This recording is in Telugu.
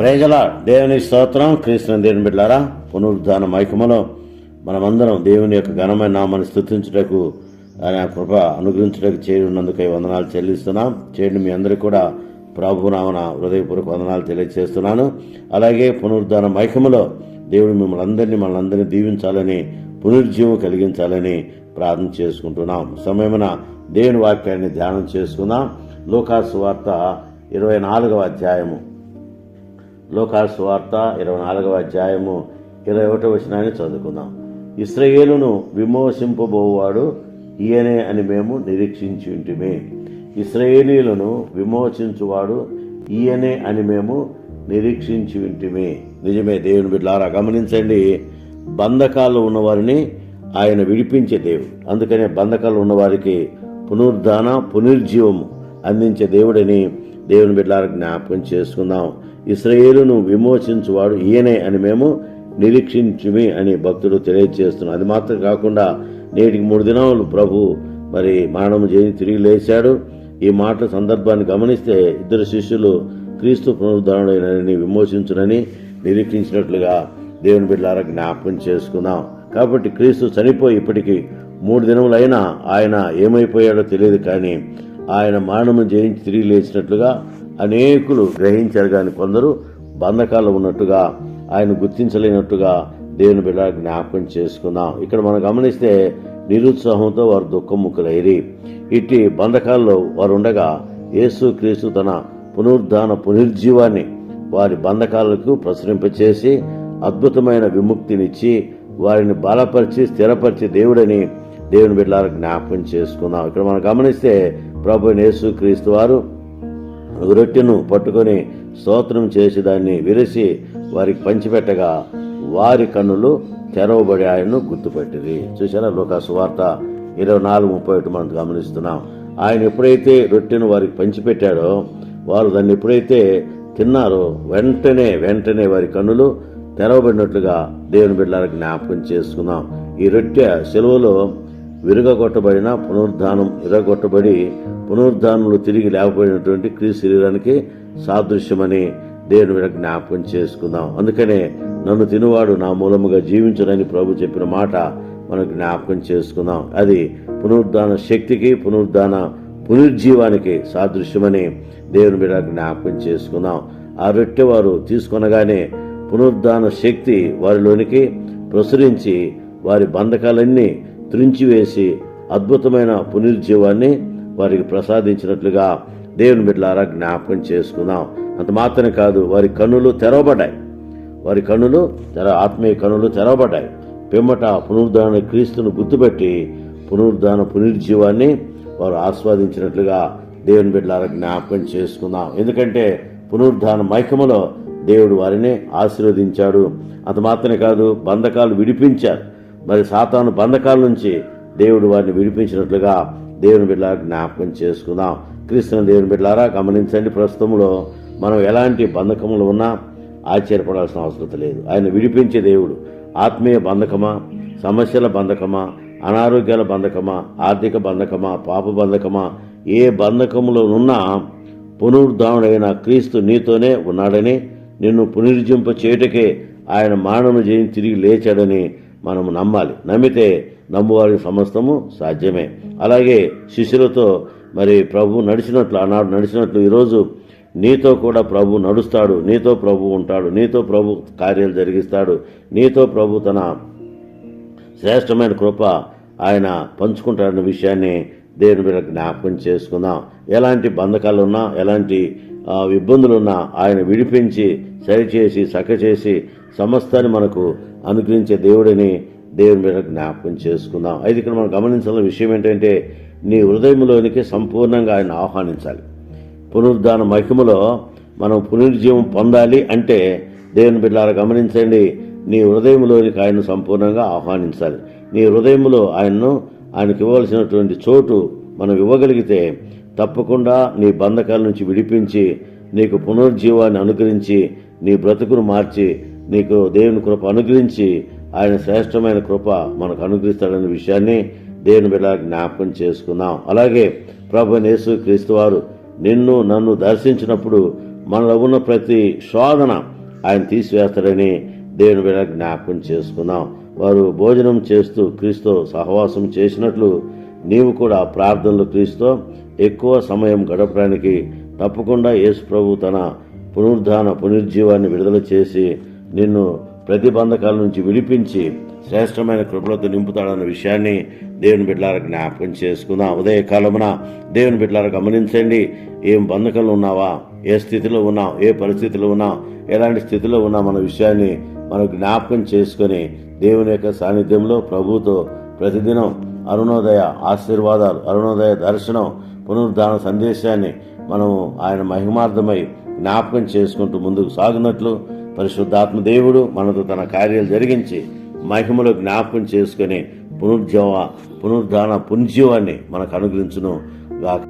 ప్రైజలా దేవుని స్తోత్రం. క్రీస్తు దేవుని బిడ్డలారా, పునరుద్ధాన మైకములో మనమందరం దేవుని యొక్క ఘనమైన నామాన్ని స్తుతించుటకు, ఆయన కృప అనుగ్రహించుటకు చేరున్నందుకై వందనాలు చెల్లిస్తున్నాం. చేయండి మీ అందరికీ కూడా ప్రభునామన హృదయపూర్వక వందనాలు తెలియజేస్తున్నాను. అలాగే పునరుద్ధాన మైకములో దేవుడు మనల్ని దీవించాలని, పునరుజ్జీవం కలిగించాలని ప్రార్థన చేసుకుంటున్నాం. సమయమున దేవుని వాక్యాన్ని ధ్యానం చేసుకుందాం. లూకాసు వార్త 24వ అధ్యాయము. లూకాసు వార్త 24వ అధ్యాయము 21వ వచనాన్ని చదువుకుందాం. ఇశ్రాయేలును విమోచింపబోవాడు ఈయనే అని మేము నిరీక్షించి ఉంటిమి. ఇశ్రాయేలీయులను విమోచించువాడు ఈయనే అని మేము నిరీక్షించి ఉంటిమి. నిజమే దేవుని బిడ్డలారా, గమనించండి. బంధకాల్లో ఉన్నవారిని ఆయన విడిపించే దేవుడు. అందుకనే బంధకాల్లో ఉన్నవారికి పునర్జీవము అందించే దేవుడని దేవుని బిడ్డలారా జ్ఞాపకం చేసుకుందాం. ఇశ్రాయేలును విమోచించువాడు ఈయనే అని మేము నిరీక్షించుమి అని భక్తుడు తెలియజేస్తున్నాడు. అది మాత్రం కాకుండా నేటికి 3 దినాలు ప్రభు మరణము చేసి తిరిగి లేచాడు. ఈ మాటల సందర్భాన్ని గమనిస్తే 2 శిష్యులు క్రీస్తు పునరుద్ధరణని విమోచించునని నిరీక్షించినట్లుగా దేవుని బిడ్డలారా జ్ఞాపకం చేసుకుందాం. కాబట్టి క్రీస్తు చనిపోయి ఇప్పటికీ 3 దినములైనా ఆయన ఏమైపోయాడో తెలియదు, కానీ ఆయన మరణము జయించి తిరిగి లేచినట్లుగా అనేకులు గ్రహించారు. కానీ కొందరు బంధకాల్లో ఉన్నట్టుగా, ఆయన గుర్తించలేనట్టుగా దేవుని బిడ్డ జ్ఞాపకం చేసుకుందాం. ఇక్కడ మనం గమనిస్తే నిరుత్సాహంతో వారు దుఃఖముఖులైరి. ఇట్టి బంధకాల్లో వారు ఉండగా యేసు క్రీస్తు తన పునర్జీవాన్ని వారి బంధకాలకు ప్రసరింపచేసి అద్భుతమైన విముక్తినిచ్చి వారిని బలపరిచి స్థిరపరిచి దేవుడని దేవుని బిడ్డలారా జ్ఞాపకం చేసుకుందాం. ఇక్కడ మనం గమనిస్తే ప్రభు యేసు క్రీస్తు వారు రొట్టెను పట్టుకొని స్తోత్రం చేసి దాన్ని విరిసి వారికి పంచిపెట్టగా వారి కన్నులు తెరవబడి ఆయన్ను గుర్తుపెట్టిరి. చూసారా, లూకాసు వార్త 24:31 మనం గమనిస్తున్నాం. ఆయన ఎప్పుడైతే రొట్టెను వారికి పంచిపెట్టాడో, వారు దాన్ని ఎప్పుడైతే తిన్నారో వెంటనే వారి కన్నులు తెరవబడినట్లుగా దేవుని బిడ్డలారా జ్ఞాపకం చేసుకుందాం. ఈ రొట్టె శిలువలో విరగొట్టబడిన పునరుద్ధానంలో తిరిగి లేకపోయినటువంటి క్రీస్తు శరీరానికి సాదృశ్యమని దేవుని బిడ్డ జ్ఞాపకం చేసుకుందాం. అందుకనే నన్ను తినువాడు నా మూలముగా జీవించునని ప్రభు చెప్పిన మాట మనం జ్ఞాపకం చేసుకుందాం. అది పునరుద్ధాన శక్తికి, పునర్జీవానికి సాదృశ్యమని దేవుని బిడ్డ జ్ఞాపకం చేసుకుందాం. ఆ రొట్టె వారు తీసుకొనగానే పునరుద్ధాన శక్తి వారిలోనికి ప్రసరించి వారి బంధకాలన్నీ త్రుంచివేసి అద్భుతమైన పునర్జీవాన్ని వారికి ప్రసాదించినట్లుగా దేవుని బిడ్డలారా జ్ఞాపకం చేసుకుందాం. అంత మాత్రమే కాదు, వారి కన్నులు తెరవబడ్డాయి. ఆత్మీయ కన్నులు తెరవబడ్డాయి. పిమ్మట పునరుద్ధాన క్రీస్తును గుర్తుపెట్టి పునర్జీవాన్ని వారు ఆస్వాదించినట్లుగా దేవుని బిడ్డలారా జ్ఞాపకం చేసుకుందాం. ఎందుకంటే పునరుద్ధాన మైకములో దేవుడు వారిని ఆశీర్వదించాడు. అంత మాత్రమే కాదు, బంధకాలు విడిపించారు. సాతాను బంధకాల నుంచి దేవుడు వారిని విడిపించినట్లుగా దేవుని బిడ్డలారా జ్ఞాపకం చేసుకుందాం. క్రీస్తుని దేవుని బిడ్డలారా గమనించండి. ప్రస్తుతంలో మనం ఎలాంటి బంధకములు ఉన్నా ఆశ్చర్యపడాల్సిన అవసరం లేదు. ఆయన విడిపించే దేవుడు. ఆత్మీయ బంధకమా, సమస్యల బంధకమా, అనారోగ్యాల బంధకమా, ఆర్థిక బంధకమా, పాప బంధకమా, ఏ బంధకములో ఉన్నా పునరుద్ధానుడైన క్రీస్తు నీతోనే ఉన్నాడని, నిన్ను పునరుజ్జింప చేయుటకే ఆయన మరణము చేసి తిరిగి లేచాడని మనము నమ్మాలి. నమ్మితే నమ్మువారికి సమస్తము సాధ్యమే. అలాగే శిష్యులతో ప్రభు ఆనాడు నడిచినట్లు ఈరోజు నీతో కూడా ప్రభు నడుస్తాడు, నీతో ప్రభు ఉంటాడు, నీతో ప్రభు కార్యాలు జరిగిస్తాడు, నీతో ప్రభు తన శ్రేష్టమైన కృప ఆయన పంచుకుంటాడన్న విషయాన్ని దేవుని బిడ్డ జ్ఞాపకం చేసుకుందాం. ఎలాంటి బంధకాలున్నా, ఎలాంటి ఇబ్బందులున్నా ఆయన విడిపించి సరిచేసి చక్కచేసి సమస్తాన్ని మనకు అనుగ్రహించే దేవుడని దేవుని బిడ్డ జ్ఞాపకం చేసుకుందాం. అయితే ఇక్కడ మనం గమనించాల్సిన విషయం ఏంటంటే, నీ హృదయంలోనికి సంపూర్ణంగా ఆయన ఆహ్వానించాలి. పునరుద్ధాన మహిమలో మనం పునర్జీవం పొందాలి అంటే దేవుని బిడ్డలారా గమనించండి, నీ హృదయంలోనికి ఆయన్ను సంపూర్ణంగా ఆహ్వానించాలి. నీ హృదయంలో ఆయనకు ఇవ్వాల్సినటువంటి చోటు మనం ఇవ్వగలిగితే తప్పకుండా నీ బంధకాల నుంచి విడిపించి నీకు పునర్జీవాన్ని అనుగ్రహించి నీ బ్రతుకును మార్చి నీకు దేవుని కృప అనుగ్రహించి ఆయన శ్రేష్టమైన కృప మనకు అనుగ్రహిస్తాడనే విషయాన్ని దేవుని బిడ్డ జ్ఞాపకం చేసుకుందాం. అలాగే ప్రభు యేసు క్రీస్తు వారు నన్ను దర్శించినప్పుడు మనలో ఉన్న ప్రతి శోధన ఆయన తీసివేస్తాడని దేవుని బిడ్డ జ్ఞాపకం చేసుకుందాం. వారు భోజనం చేస్తూ క్రీస్తు సహవాసం చేసినట్లు నీవు కూడా ప్రార్థనలు క్రీస్తు ఎక్కువ సమయం గడపడానికి తప్పకుండా యేసు ప్రభు తన పునరుజ్జీవాన్ని విడుదల చేసి నిన్ను ప్రతిబంధకాల నుంచి విడిపించి శ్రేష్టమైన కృపలతో నింపుతాడన్న విషయాన్ని దేవుని బిడ్డలారా జ్ఞాపకం చేసుకుందాం. ఉదయకాలమున దేవుని బిడ్డలారా గమనించండి, ఏం బంధకంలో ఉన్నావా, ఏ స్థితిలో ఉన్నావు, ఏ పరిస్థితిలో ఉన్నావు, ఎలాంటి స్థితిలో ఉన్నాం అన్న విషయాన్ని మనం జ్ఞాపకం చేసుకొని దేవుని యొక్క సాన్నిధ్యంలో ప్రభువుతో ప్రతిదినం అరుణోదయ ఆశీర్వాదాలు, అరుణోదయ దర్శనం, పునరుద్ధాన సందేశాన్ని మనము ఆయన మహిమార్థమై జ్ఞాపకం చేసుకుంటూ ముందుకు సాగునట్లు పరిశుద్ధాత్మ దేవుడు మనతో తన కార్యాలు జరిగించి మహిమలో జ్ఞాపకం చేసుకుని పునరుద్ధాన పుణ్యజీవాన్ని మనకు అనుగ్రహించును గాక.